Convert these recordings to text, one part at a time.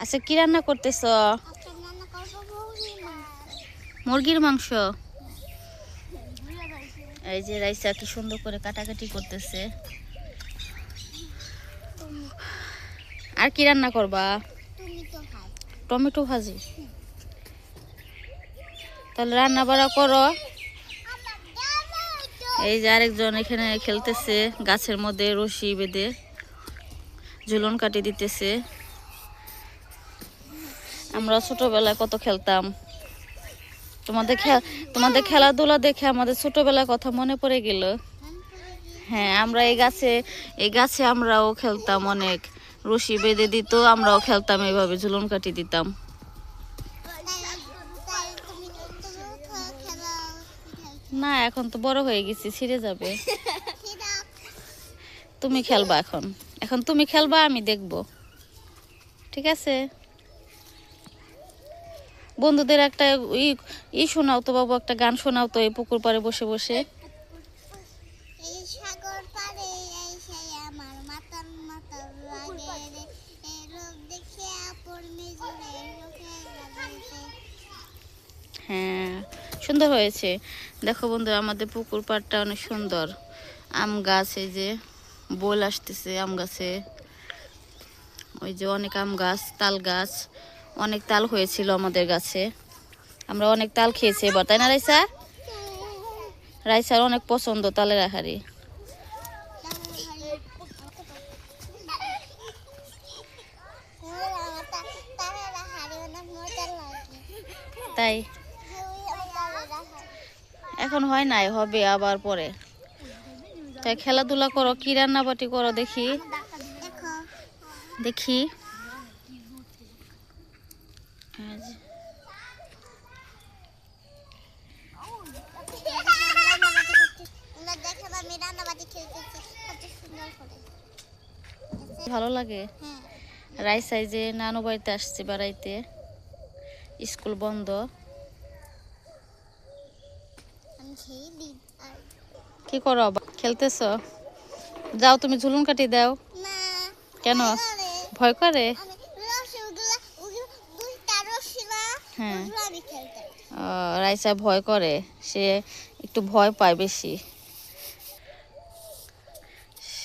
আচ্ছা, কি রান্না করতেছ? মুরগির মাংস। এই যে রাইসা কি সুন্দর করে কাটাকাটি করতেছে। আর কি রান্না করবা? টমেটো ভাজি। তাহলে রান্না বাড়া করো। এই যে আরেকজন এখানে খেলতেছে, গাছের মধ্যে রশি বেঁধে ঝুলন কাটি দিতেছে। আমরা ছোটবেলায় কত খেলতাম। তোমাদের খেলাধুলা দেখে আমাদের ছোটবেলার কথা মনে পড়ে গেল। হ্যাঁ, আমরা এই গাছে আমরাও খেলতাম অনেক। রশি বেঁধে দিত, আমরাও খেলতাম, এইভাবে ঝুলন কাটি দিতাম। না, এখন তো বড় হয়ে গেছি, ছিঁড়ে যাবে। তুমি খেলবা এখন। এখন তুমি খেলবা, আমি দেখবো। ঠিক আছে? বন্ধুদের একটা ই শোনাও তো বাবু, একটা গান শোনাও তো এই পুকুর পাড়ে বসে বসে। হ্যাঁ, সুন্দর হয়েছে। দেখো বন্ধু, আমাদের পুকুর পাড়টা অনেক সুন্দর। আম গাছ, এই যে বোল আসতেছে আম গাছে। ওই যে অনেক আম গাছ, তাল গাছ, অনেক তাল হয়েছিল আমাদের গাছে। আমরা অনেক তাল খেয়েছি এবার, তাই না রাইসা? রাইসার অনেক পছন্দ তালের আহারি। তাই এখন হয় নাই, হবে আবার পরে। তাই খেলাধুলা করো। কি রান্নাবাটি করো দেখি দেখি। ভালো লাগে। রাইসাই যে নানু বাড়িতে আসছে বেড়াইতে, স্কুল বন্ধ। কি করো? খেলতেছ? যাও, তুমি ঝুলুন কাটি দাও। কেন? ভয় করে? হ্যাঁ, রাইসা ভয় করে, সে একটু ভয় পায় বেশি।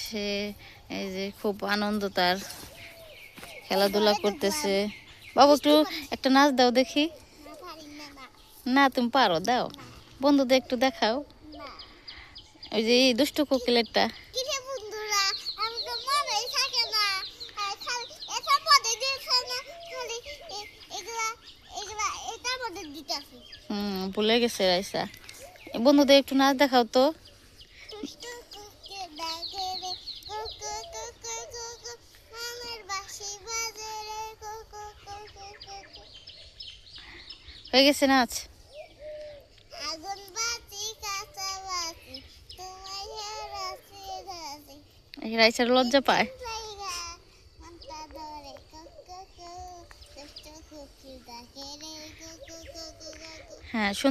সে এই যে খুব আনন্দ তার, খেলাধুলা করতেছে। বাবু একটু একটা নাচ দাও দেখি। না, তুমি পারো, দাও বন্ধুদের একটু দেখাও। ওই যে এই দুষ্টু কোকিলেরটা। ভুলে গেছে রাইসা। বন্ধুদের একটু নাচ দেখাও তো। হয়ে গেছে নাচ। রাইসার লজ্জা পায়। হ্যাঁ।